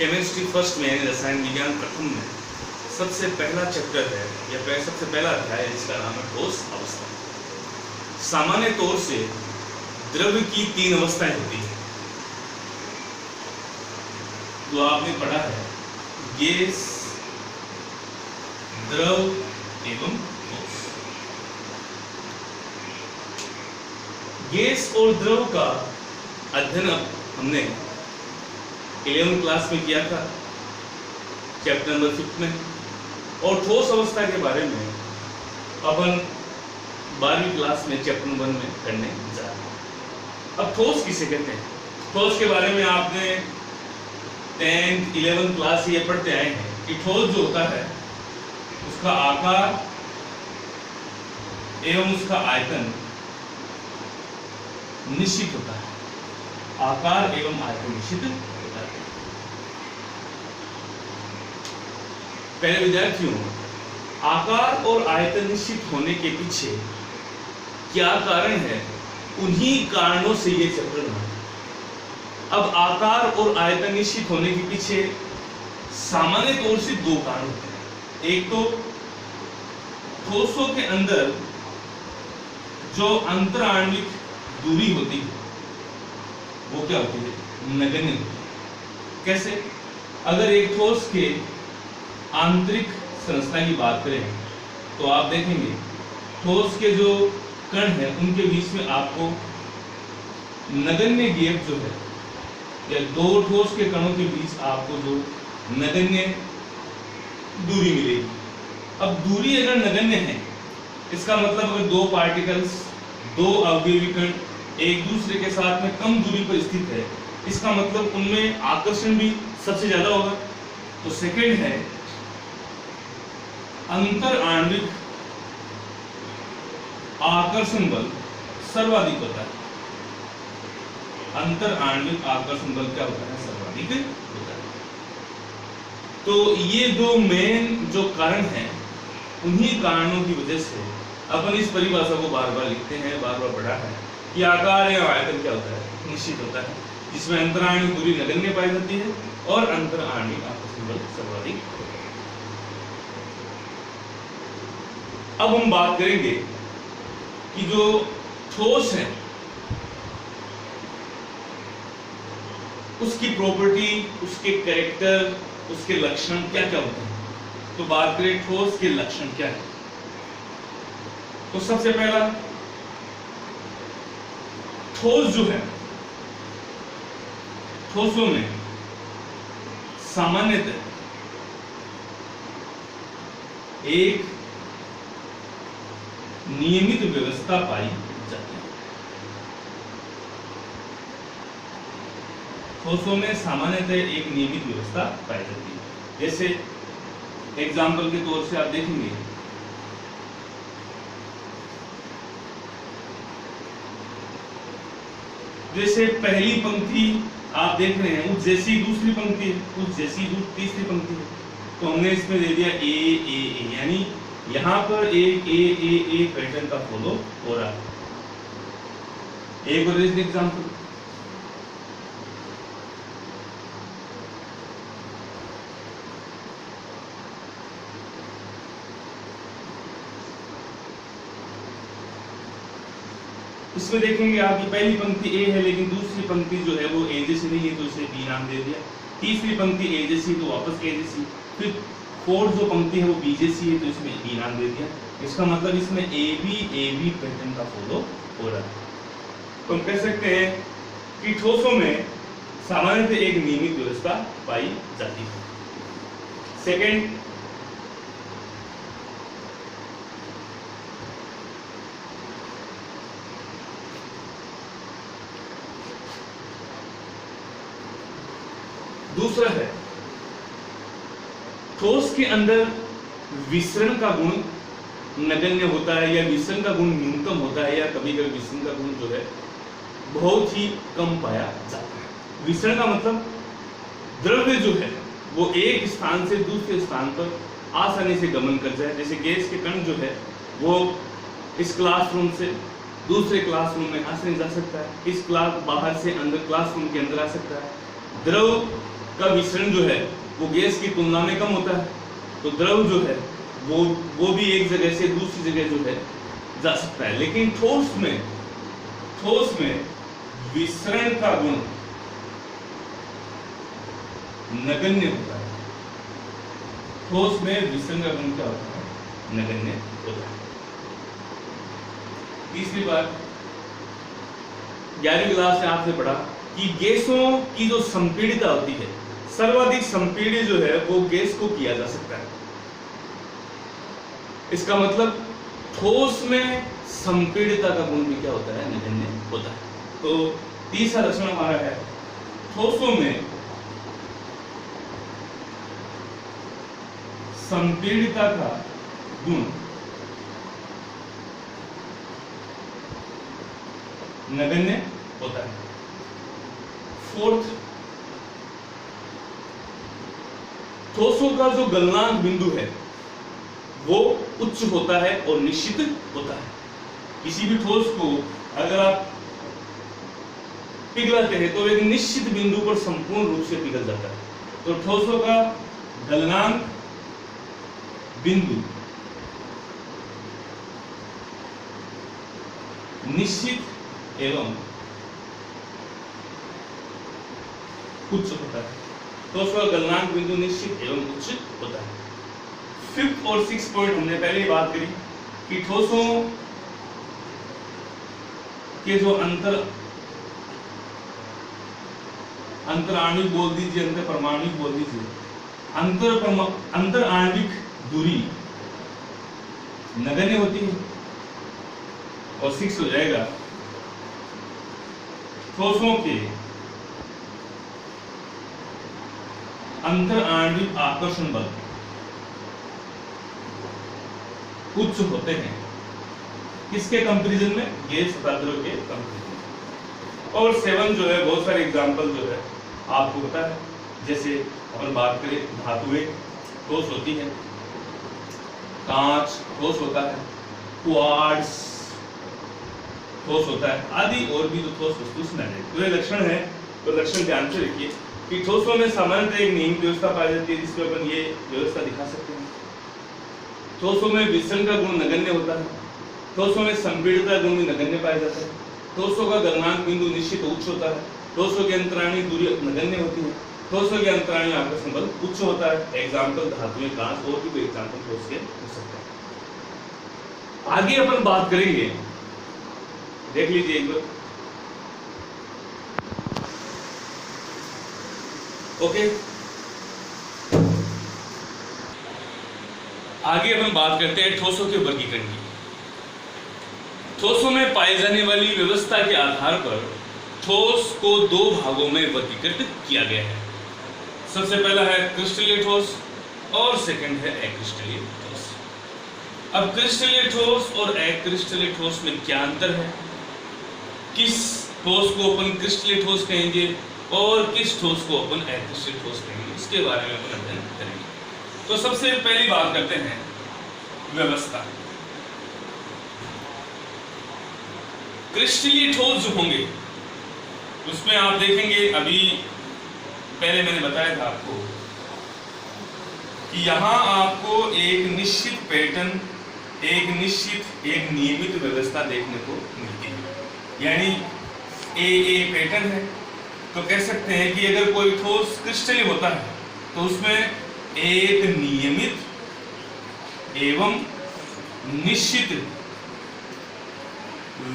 Chemistry first में यानी रसायन विज्ञान प्रथम में सबसे पहला चैप्टर है या सबसे पहला अध्याय है जिसका नाम है ठोस अवस्था। सामान्य तौर से द्रव की 3 अवस्थाएं होती हैं जो आपने पढ़ा है, गैस, द्रव एवं ठोस। गैस और द्रव का अध्ययन हमने 11th क्लास में किया था चैप्टर नंबर 5 में, और ठोस अवस्था के बारे में अपन 12वीं क्लास में चैप्टर नंबर 1 में करने जा रहे हैं। अब ठोस किसे कहते हैं? ठोस के बारे में आपने 10th 11th क्लास ये पढ़ते आए हैं कि ठोस जो होता है उसका आकार एवं उसका आयतन निश्चित होता है। आकार एवं आयतन निश्चित होता है। पहले विद्यार्थियों, आकार और आयतन निश्चित होने के पीछे क्या कारण है, उन्हीं कारणों से ये चैप्टर बना। अब आकार और आयतन निश्चित होने के पीछे सामान्य तौर से 2 कारण होते हैं। एक तो ठोसों के अंदर जो अंतराण्विक दूरी होती है वो क्या होती है? नगण्य होती है। कैसे? अगर एक ठोस के आंतरिक संरचना की बात करें तो आप देखेंगे ठोस के जो कण हैं उनके बीच में आपको नगण्य गैप जो है, या 2 ठोस के कणों के बीच आपको जो नगण्य दूरी मिलेगी। अब दूरी अगर नगण्य है, इसका मतलब अगर 2 पार्टिकल्स, 2 अवयवी कण एक दूसरे के साथ में कम दूरी पर स्थित है, इसका मतलब उनमें आकर्षण भी सबसे ज्यादा होगा। तो सेकंड है अंतर आणविक आकर्षण बल सर्वाधिक होता है। अंतर आणविक आकर्षण बल क्या होता है? सर्वाधिक होता है। तो ये 2 मेन जो कारण हैं, उन्हीं कारणों की वजह से अपन इस परिभाषा को बार बार लिखते हैं, बार बार पढ़ा है कि आकार या आयतन क्या होता है? निश्चित होता है, जिसमें अंतराण्विक दूरी नगण्य पाई जाती है और अंतर आणविक आकर्षण बल सर्वाधिक होता है। अब हम बात करेंगे कि जो ठोस है उसकी प्रॉपर्टी, उसके कैरेक्टर, उसके लक्षण क्या क्या होते हैं। तो बात करें ठोस के लक्षण क्या है, तो सबसे पहला, ठोस जो है, ठोसों में सामान्यतः एक नियमित व्यवस्था पाई जाती है। ठोसों में सामान्यतः एक नियमित व्यवस्था पाई जाती है। जैसे एग्जाम्पल के तौर से आप देखेंगे, जैसे पहली पंक्ति आप देख रहे हैं, उस जैसी दूसरी पंक्ति है, उस जैसी तीसरी पंक्ति है, तो हमने इसमें दे दिया ए ए ए, यानी यहां पर एक ए पैटर्न का फॉलो हो रहा है। एक और एग्जाम्पल, इसमें देखेंगे आपकी पहली पंक्ति ए है, लेकिन दूसरी पंक्ति जो है वो ए जैसी नहीं है, तो इसे बी नाम दे दिया। तीसरी पंक्ति ए जैसी, तो वापस ए जैसी। फिर 4th जो पंक्ति है वो बी जैसी है, तो इसमें बी नाम दे दिया। इसका मतलब इसमें ए बी पैटर्न का फॉलो हो रहा है। तो हम कह सकते हैं कि ठोसों में सामान्यतः एक नियमित व्यवस्था पाई जाती है। सेकेंड, दूसरा है, ठोस के अंदर विसरण का गुण नगण्य होता है, या विसरण का गुण न्यूनतम होता है, या कभी कभी विसरण का गुण जो है बहुत ही कम पाया जाता है। विसरण का मतलब द्रव्य जो है वो एक स्थान से दूसरे स्थान पर आसानी से गमन कर जाए। जैसे गैस के कण जो है वो इस क्लासरूम से दूसरे क्लासरूम में आसानी जा सकता है, इस क्लास बाहर से अंदर क्लासरूम के अंदर आ सकता है। द्रव का विसरण जो है वो गैस की तुलना में कम होता है, तो द्रव जो है वो भी एक जगह से दूसरी जगह जो है जा सकता है। लेकिन ठोस में विसरण का गुण नगण्य होता है। ठोस में विसरण का गुण क्या होता है? नगण्य होता है। तीसरी बात, 11वीं क्लास में आपने पढ़ा कि गैसों की जो संपीड़िता होती है, सर्वाधिक संपीड़ित जो है वो गैस को किया जा सकता है। इसका मतलब ठोस में संपीड़िता का गुण भी क्या होता है? नगण्य होता है। तो तीसरा लक्षण हमारा है ठोसों में संपीड़िता का गुण नगण्य होता है। फोर्थ, ठोसों का जो गलनांक बिंदु है वो उच्च होता है और निश्चित होता है। किसी भी ठोस को अगर आप पिघलाते हैं तो एक निश्चित बिंदु पर संपूर्ण रूप से पिघल जाता है। तो ठोसों का गलनांक बिंदु निश्चित एवं उच्च होता है। ठोसों का गलनांक बिंदु निश्चित एवं उच्च होता है। फिफ्थ और सिक्स्थ पॉइंट हमने पहले ही बात करी कि ठोसों के जो अंतर आणविक बोल दीजिए, अंतर परमाणुक बोल दीजिए, अंतर आणविक दूरी नगण्य होती है। और 6 हो जाएगा ठोसों के अंतर आणविक आकर्षण बल उच्च होते हैं। किसके कंपैरिजन में? गैस तथा द्रव के कंपैरिजन में। और 7 जो है बहुत सारे एग्जांपल जो है आपको पता है। जैसे अपन बात करें, धातुएं ठोस होती है, कांच ठोस होता है, क्वार्ट्ज ठोस होता है, आदि और भी जो ठोस वस्तु उसमें है। तो ये लक्षण है, तो लक्षण ध्यान से रखिए कि ठोसों में सामान्यतः एक नियमित व्यवस्था पाई जाती है जिसमें अपन ये व्यवस्था दिखा सकते हैं। ठोसों में विसरण का गुण नगण्य होता है। ठोसों में संपीड़िता गुण भी नगण्य पाया जाता है। ठोसों का गलनांक बिंदु निश्चित उच्च होता है। ठोसों की अंतराणी दूरी नगण्य होती है। ठोसों के अंतराणी आकर्षण बल उच्च होता है। एग्जाम्पल धातुएं, कांच, और भी कोई एग्जाम्पल ठोस के हो सकते हैं। आगे अपन बात करेंगे, देख लीजिए एक बार। ओके, आगे अपन बात करते हैं ठोसों के वर्गीकरण की। ठोसों में पाई जाने वाली व्यवस्था के आधार पर ठोस को 2 भागों में वर्गीकृत किया गया है। सबसे पहला है क्रिस्टलीय ठोस और सेकंड है अक्रिस्टलीय ठोस। अब क्रिस्टलीय ठोस और अक्रिस्टलीय ठोस में क्या अंतर है, किस ठोस को अपन क्रिस्टलीय ठोस कहेंगे और किस ठोस को अपन अक्रिस्टलीय ठोस कहेंगे, इसके बारे में अपन अध्ययन करेंगे। तो सबसे पहली बात करते हैं व्यवस्था। क्रिस्टलीय ठोस जो होंगे उसमें आप देखेंगे, अभी पहले मैंने बताया था आपको कि यहां आपको एक निश्चित पैटर्न, एक नियमित व्यवस्था देखने को मिलती है। यानी ए पैटर्न है, तो कह सकते हैं कि अगर कोई ठोस क्रिस्टलीय होता है तो उसमें एक नियमित एवं निश्चित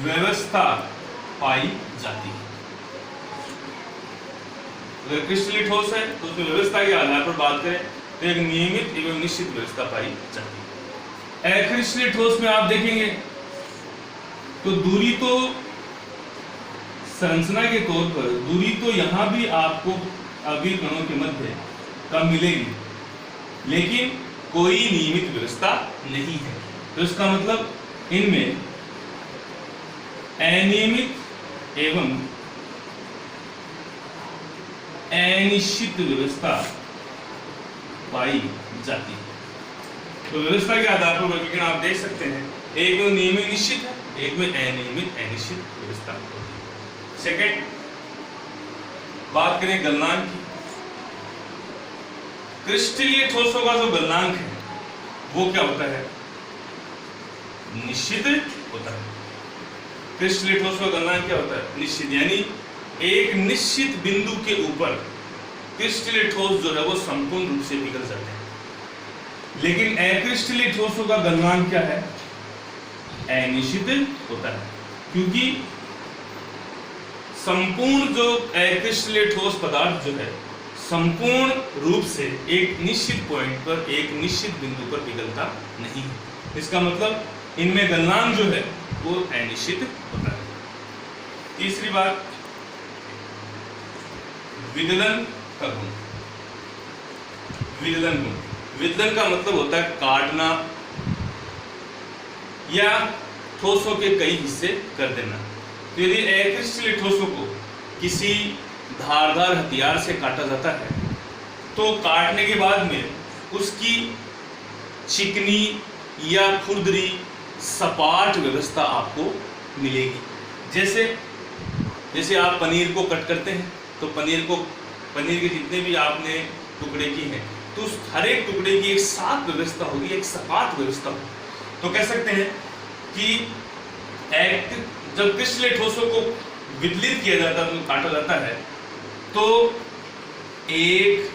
व्यवस्था पाई जाती है। अगर क्रिस्टलीय ठोस है तो उसमें व्यवस्था के आधार पर बात करें तो एक नियमित एवं निश्चित व्यवस्था पाई जाती है। अक्रिस्टलीय ठोस में आप देखेंगे तो दूरी तो संरचना के तौर पर दूरी तो यहां भी आपको अभी कणों के मध्य कम मिलेगी, लेकिन कोई नियमित व्यवस्था नहीं है। तो इसका मतलब इनमें अनियमित एवं अनिश्चित व्यवस्था पाई जाती है। तो व्यवस्था के आधार पर वर्गीकरण आप देख सकते हैं, एक में नियमित निश्चित है, एक में अनियमित अनिश्चित व्यवस्था होती है। सेकंड बात करें गलनांक की, क्रिस्टलीय ठोसों का जो गलनांक है वो क्या होता है? निश्चित होता है। क्रिस्टलीय ठोस का गलनांक क्या होता है? निश्चित, यानी एक निश्चित बिंदु के ऊपर क्रिस्टलीय ठोस जो है वो संपूर्ण रूप से पिघल जाते हैं। लेकिन अक्रिस्टलीय ठोसों का गलनांक क्या है? अनिश्चित होता है, क्योंकि संपूर्ण जो अक्रिस्टलीय ठोस पदार्थ जो है संपूर्ण रूप से एक निश्चित पॉइंट पर, एक निश्चित बिंदु पर पिघलता नहीं है। इसका मतलब इनमें गलनांक जो है वो अनिश्चित होता है। तीसरी बात, विदलन का गुण। विदलन गुण, विदलन का मतलब होता है काटना या ठोसों के कई हिस्से कर देना। तो यदि अक्रिस्टलीय ठोसों को किसी धारदार हथियार से काटा जाता है तो काटने के बाद में उसकी चिकनी या खुरदरी सपाट व्यवस्था आपको मिलेगी। जैसे आप पनीर को कट करते हैं तो पनीर के जितने भी आपने टुकड़े किए हैं तो उस हर एक टुकड़े की एक साफ व्यवस्था होगी, एक सपाट व्यवस्था होगी। तो कह सकते हैं कि जब क्रिस्टलीय ठोसों को विदलित किया जाता है, काटा जाता है, तो एक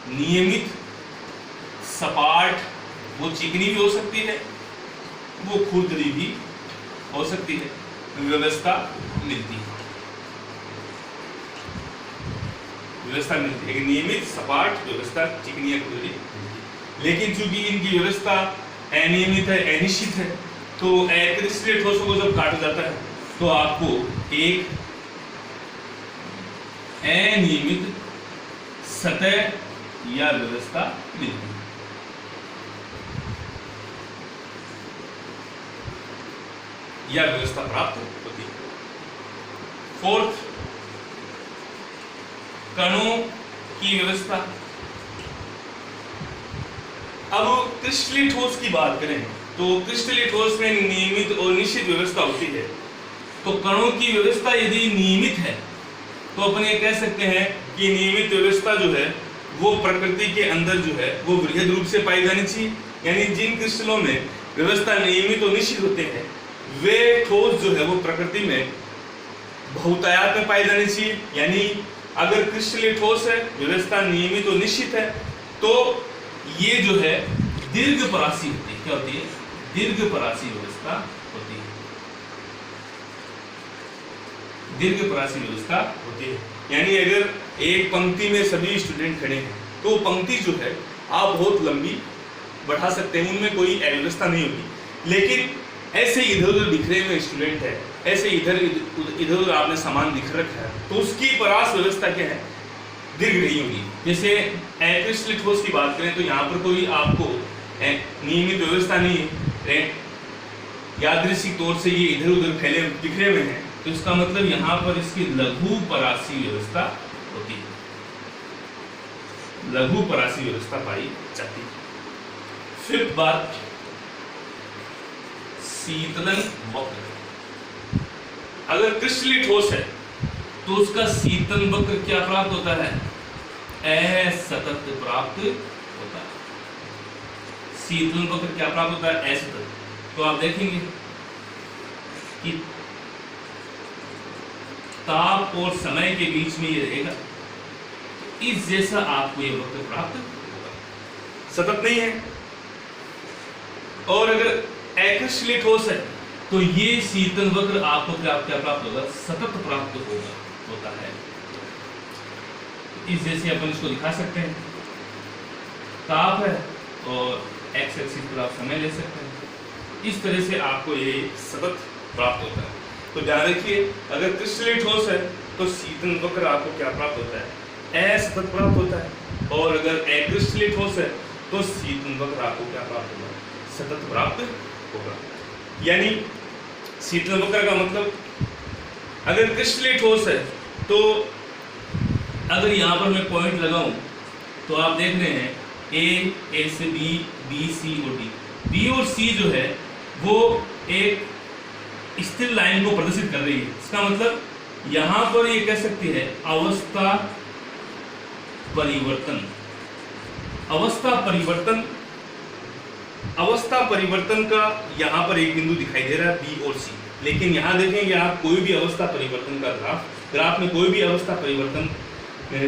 नियमित सपाट, वो चिकनी भी हो सकती है, वो खुरदरी भी हो सकती है, व्यवस्था मिलती है। एक नियमित सपाट व्यवस्था, चिकनी या खुरदरी मिलती है। लेकिन चूंकि इनकी व्यवस्था अनियमित है, अनिश्चित है, तो अक्रिस्टलीय ठोसों को जब काटा जाता है तो आपको एक अनियमित सतह या व्यवस्था मिलती है। या व्यवस्था प्राप्त होती है। फोर्थ, कणों की व्यवस्था। अब क्रिस्टलीय ठोस की बात करें तो क्रिस्टलीय ठोस में नियमित और निश्चित व्यवस्था होती है। तो कणों की व्यवस्था यदि नियमित है तो अपन ये कह सकते हैं कि नियमित व्यवस्था जो है वो प्रकृति के अंदर जो है वो वृहद रूप से पाई जानी चाहिए। यानी जिन क्रिस्टलों में व्यवस्था नियमित और निश्चित होते हैं वे ठोस जो है वो प्रकृति में बहुतायत में पाई जानी चाहिए। यानी अगर क्रिस्टलीय ठोस है, व्यवस्था नियमित और निश्चित है, तो ये जो है दीर्घपरासी होती है। क्या होती है? दीर्घपरासी व्यवस्था होती है। दीर्घपरासी व्यवस्था होती है, यानी अगर एक पंक्ति में सभी स्टूडेंट खड़े हैं तो पंक्ति जो है आप बहुत लंबी बढ़ा सकते हैं, उनमें कोई अव्यवस्था नहीं होगी। लेकिन ऐसे इधर उधर बिखरे हुए स्टूडेंट है, ऐसे इधर उधर आपने सामान बिखर रखा है, तो उसकी परास व्यवस्था क्या है? दीर्घ नहीं होगी। जैसे अक्रिस्टलीय ठोस की बात करें तो यहाँ पर कोई आपको नियमित व्यवस्था नहीं है, यादृच्छिक तौर से ये इधर उधर फैले बिखरे हुए हैं, तो इसका मतलब यहाँ पर इसकी लघु परासी व्यवस्था होती है। लघु परासी व्यवस्था पाई जाती है। फिफ्थ बात, शीतलन वक्र। अगर क्रिस्टलीय ठोस है तो उसका शीतलन वक्र क्या प्राप्त होता है? असतत प्राप्त होता है। शीतलन वक्र क्या प्राप्त होता है? असतत। तो आप देखेंगे कि ताप और समय के बीच में ये रहेगा, इस जैसा आपको ये वक्र प्राप्त होगा, सतत नहीं है। और अगर अक्रिस्टलीय ठोस है तो ये शीतल वक्र आपको क्या प्राप्त होगा? सतत प्राप्त होता है। इस जैसे अपन इसको दिखा सकते हैं, ताप है और एक्स एक्सिस पर आप समय ले सकते हैं। इस तरह से आपको ये सतत प्राप्त होता है। तो ध्यान रखिए, अगर क्रिस्टलीय ठोस है तो शीतल वक्र आपको क्या प्राप्त होता है? असतत प्राप्त होता है। और अगर अक्रिस्टलीय ठोस है तो शीतल वक्र आपको क्या प्राप्त होगा? सतत प्राप्त होगा। यानी शीतल वक्र का मतलब, अगर क्रिस्टलीय ठोस है तो अगर यहाँ पर मैं पॉइंट लगाऊं तो आप देख रहे हैं ए से बी, बी सी और डी। बी और सी जो है वो एक स्थिर लाइन को प्रदर्शित कर रही है। इसका मतलब यहाँ पर ये कह सकती है अवस्था परिवर्तन। अवस्था परिवर्तन का यहाँ पर एक बिंदु दिखाई दे रहा है बी और सी, लेकिन यहाँ देखेंगे आप कोई भी अवस्था परिवर्तन का ग्राफ में कोई भी अवस्था परिवर्तन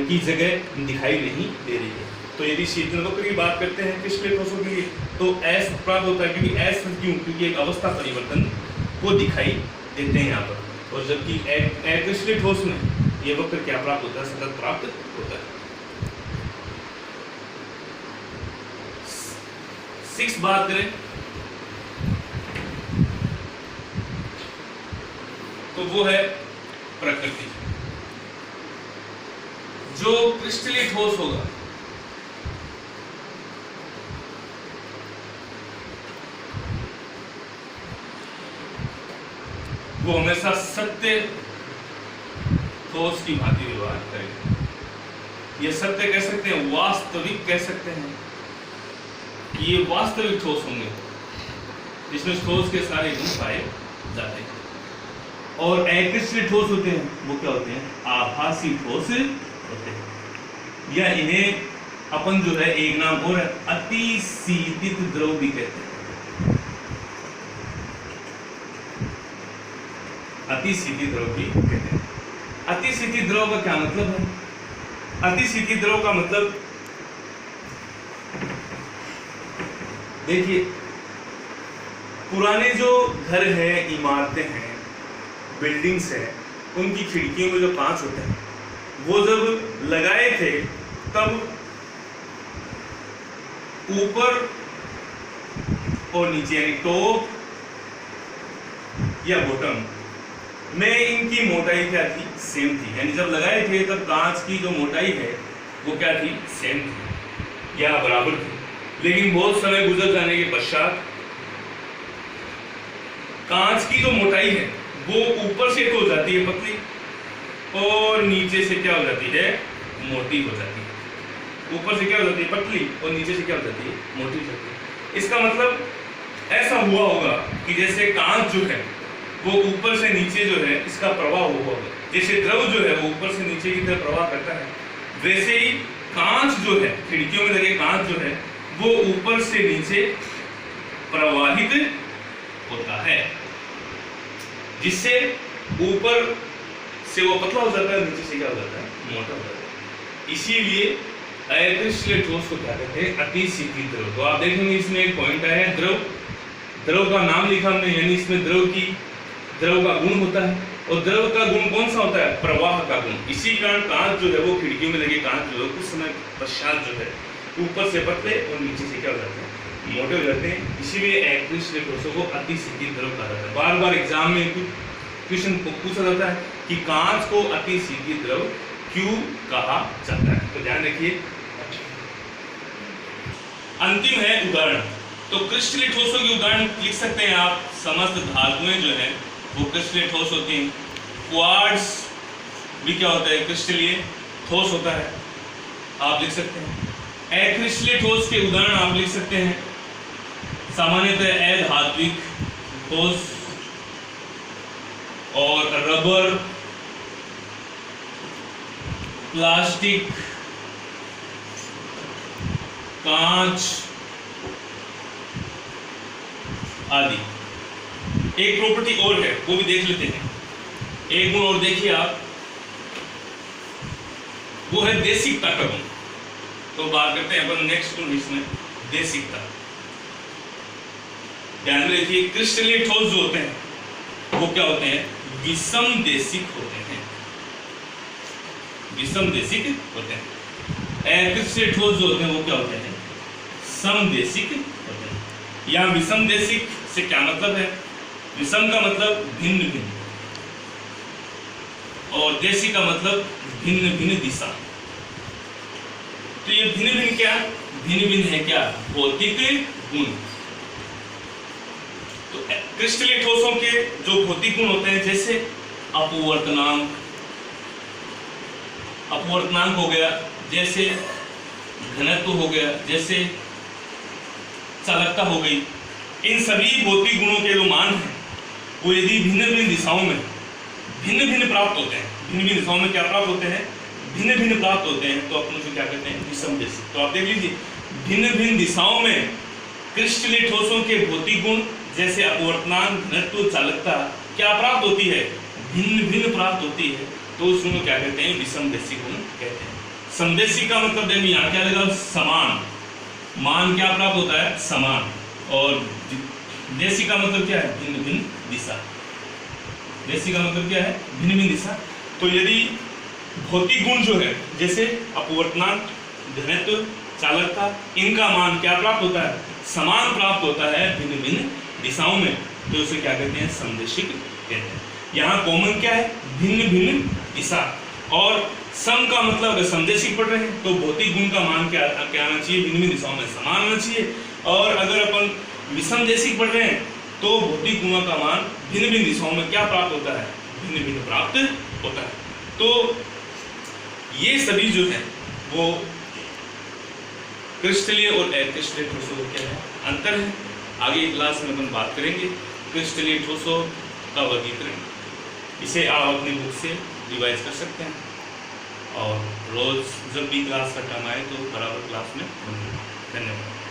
की जगह दिखाई नहीं दे रही है। तो यदि शीतल वक्र की बात करते हैं क्रिस्टलीय ठोसों के लिए तो एस प्राप्त होता है, क्योंकि एस क्योंकि एक अवस्था परिवर्तन को दिखाई देते हैं यहाँ पर, और जबकि अक्रिस्टलीय ठोस में ये वक्र क्या प्राप्त होता है, सतत प्राप्त होता है। 6 बात करें तो वो है प्रकृति। जो क्रिस्टलीय ठोस होगा वो हमेशा सत्य ठोस की भांति व्यवहार करेगा। ये सत्य कह सकते हैं, वास्तविक कह सकते हैं, ये वास्तविक ठोस होंगे जिसमें ठोस के सारे गुण पाए जाते हैं। और अक्रिस्टलीय ठोस होते हैं वो क्या होते हैं, आभासी ठोस होते हैं, या इन्हें अपन जो है एक नाम और अतिशीतित द्रव भी कहते हैं। अतिशीतित द्रव भी कहते हैं। अतिशीतित द्रव का क्या मतलब है? अतिशीतित द्रव का मतलब देखिए, पुराने जो घर है, इमारतें हैं, बिल्डिंग्स हैं, उनकी खिड़कियों में जो कांच होते हैं वो जब लगाए थे तब ऊपर और नीचे यानी टॉप या बॉटम में इनकी मोटाई क्या थी, सेम थी। यानी जब लगाए थे तब कांच की जो मोटाई है वो क्या थी, सेम थी या बराबर थी। लेकिन बहुत समय गुजर जाने के पश्चात कांच की जो मोटाई है वो ऊपर से तो हो जाती है पतली और नीचे से क्या हो जाती है, मोटी हो जाती है। ऊपर से क्या हो जाती है, पतली, और नीचे से क्या हो जाती है, मोटी हो जाती है। इसका मतलब ऐसा हुआ होगा कि जैसे कांच जो है वो ऊपर से नीचे जो है इसका प्रवाह हुआ होगा, जैसे द्रव जो है वो ऊपर से नीचे की तरफ प्रवाह करता है, वैसे ही कांच जो है, खिड़कियों में लगे कांच जो है वो ऊपर से नीचे प्रवाहित होता है, जिससे ऊपर से वो पतला हो जाता है, नीचे से क्या हो जाता है, मोटा हो जाता है। इसीलिए अक्रिस्टलीय ठोस को क्या कहते हैं, अतिशीतित द्रव। तो आप देखेंगे इसमें एक पॉइंट आया है द्रव का नाम लिखा हमने, यानी इसमें द्रव का गुण होता है, और द्रव का गुण कौन सा होता है, प्रवाह का गुण। इसी कारण कांच जो है वो खिड़कियों में लगे कांच जो है कुछ समय पश्चात जो है ऊपर से पतले और नीचे से क्या हो जाते हैं, मोटे हो जाते हैं। इसीलिए अक्रिस्टलीय ठोसों को अतिशीतित द्रव कहा जाता है। बार बार एग्जाम में क्वेश्चन पूछा जाता है कि कांच को अतिशीतित द्रव क्यों कहा जाता है, तो ध्यान रखिए। अंतिम है उदाहरण। तो क्रिस्टलीय ठोसों के उदाहरण लिख सकते हैं आप। समस्त धातुएं जो है वो क्रिस्टलीय ठोस होती हैं। क्वार्ट्ज भी क्या होता है, क्रिस्टलीय ठोस होता है, आप लिख सकते हैं। अक्रिस्टलीय ठोस के उदाहरण आप लिख सकते हैं सामान्यतः अधात्विक ठोस और रबर, प्लास्टिक, कांच आदि। एक प्रॉपर्टी और है वो भी देख लेते हैं। एक गुण और देखिए आप, वो है देशिकता का गुण। तो बात करते हैं अपन नेक्स्ट गुण इसमें, देशिकता। ध्यान में रखिए, क्रिस्टलीय ठोस जो होते हैं वो क्या होते हैं, विषम देशिक होते हैं। विषम देशिक होते हैं। अक्रिस्टलीय ठोस जो होते हैं वो क्या होते हैं, समदेशिक होते हैं। यहाँ विषम देशिक से क्या मतलब है, विषम का मतलब भिन्न भिन्न और देशी का मतलब भिन्न भिन्न दिशा। तो ये भिन्न भिन्न क्या, भिन्न भिन्न है क्या, भौतिक गुण। तो क्रिस्टलीय ठोसों के जो भौतिक गुण होते हैं, जैसे अपवर्तनांक हो गया, जैसे घनत्व हो गया, जैसे चालकता हो गई, इन सभी भौतिक गुणों के जो मान हैं वो यदि भिन्न भिन्न दिशाओं में भिन्न भिन्न प्राप्त होते हैं, भिन्न भिन्न दिशाओं में क्या प्राप्त होते हैं, भिन्न भिन्न प्राप्त होते हैं, तो अपन उसे क्या कहते हैं, विषम देशिक। तो आप देख लीजिए, भिन्न भिन्न दिशाओं में क्रिस्टलीय ठोसों के भौतिक गुण जैसे अपवर्तनांक, घनत्व, चालकता क्या प्राप्त होती है? भिन्न भिन्न प्राप्त होती है, तो उसको क्या कहते हैं? विषमदेशी गुण कहते हैं। समदेशी का मतलब देखिए यहाँ क्या लगा? समान। मान क्या प्राप्त होता है? समान। और देशी का मतलब क्या है? भिन्न भिन्न दिशा। देशी का मतलब क्या है? भिन्न भिन्न दिशा। तो यदि भौतिक गुण जो है जैसे अपवर्तनांक, घनत्व, चालकता, इनका मान क्या प्राप्त होता है? समान प्राप्त होता है भिन्न भिन्न दिशाओं में, तो उसे क्या कहते हैं? समदेशिक कहते हैं। यहाँ कॉमन क्या है? भिन्न भिन्न दिशा। और सम का मतलब अगर समदेशिक पढ़ रहे हैं तो भौतिक गुण का मान क्या आना चाहिए? भिन्न भिन्न दिशाओं में समान आना चाहिए। और अगर अपन विषमदेशिक पढ़ रहे हैं तो भौतिक गुणों का मान भिन्न भिन्न दिशाओं में क्या प्राप्त होता है? भिन्न भिन्न प्राप्त होता है। तो ये सभी जो है वो क्रिस्टलीय और अक्रिस्टलीय ठोसों का क्या है? अंतर है। आगे क्लास में अपन बात करेंगे क्रिस्टलीय ठोसों का वर्गीकरण। इसे आप अपनी बुक से रिवाइज कर सकते हैं और रोज जब भी क्लास का टाइम आए तो बराबर क्लास में। धन्यवाद।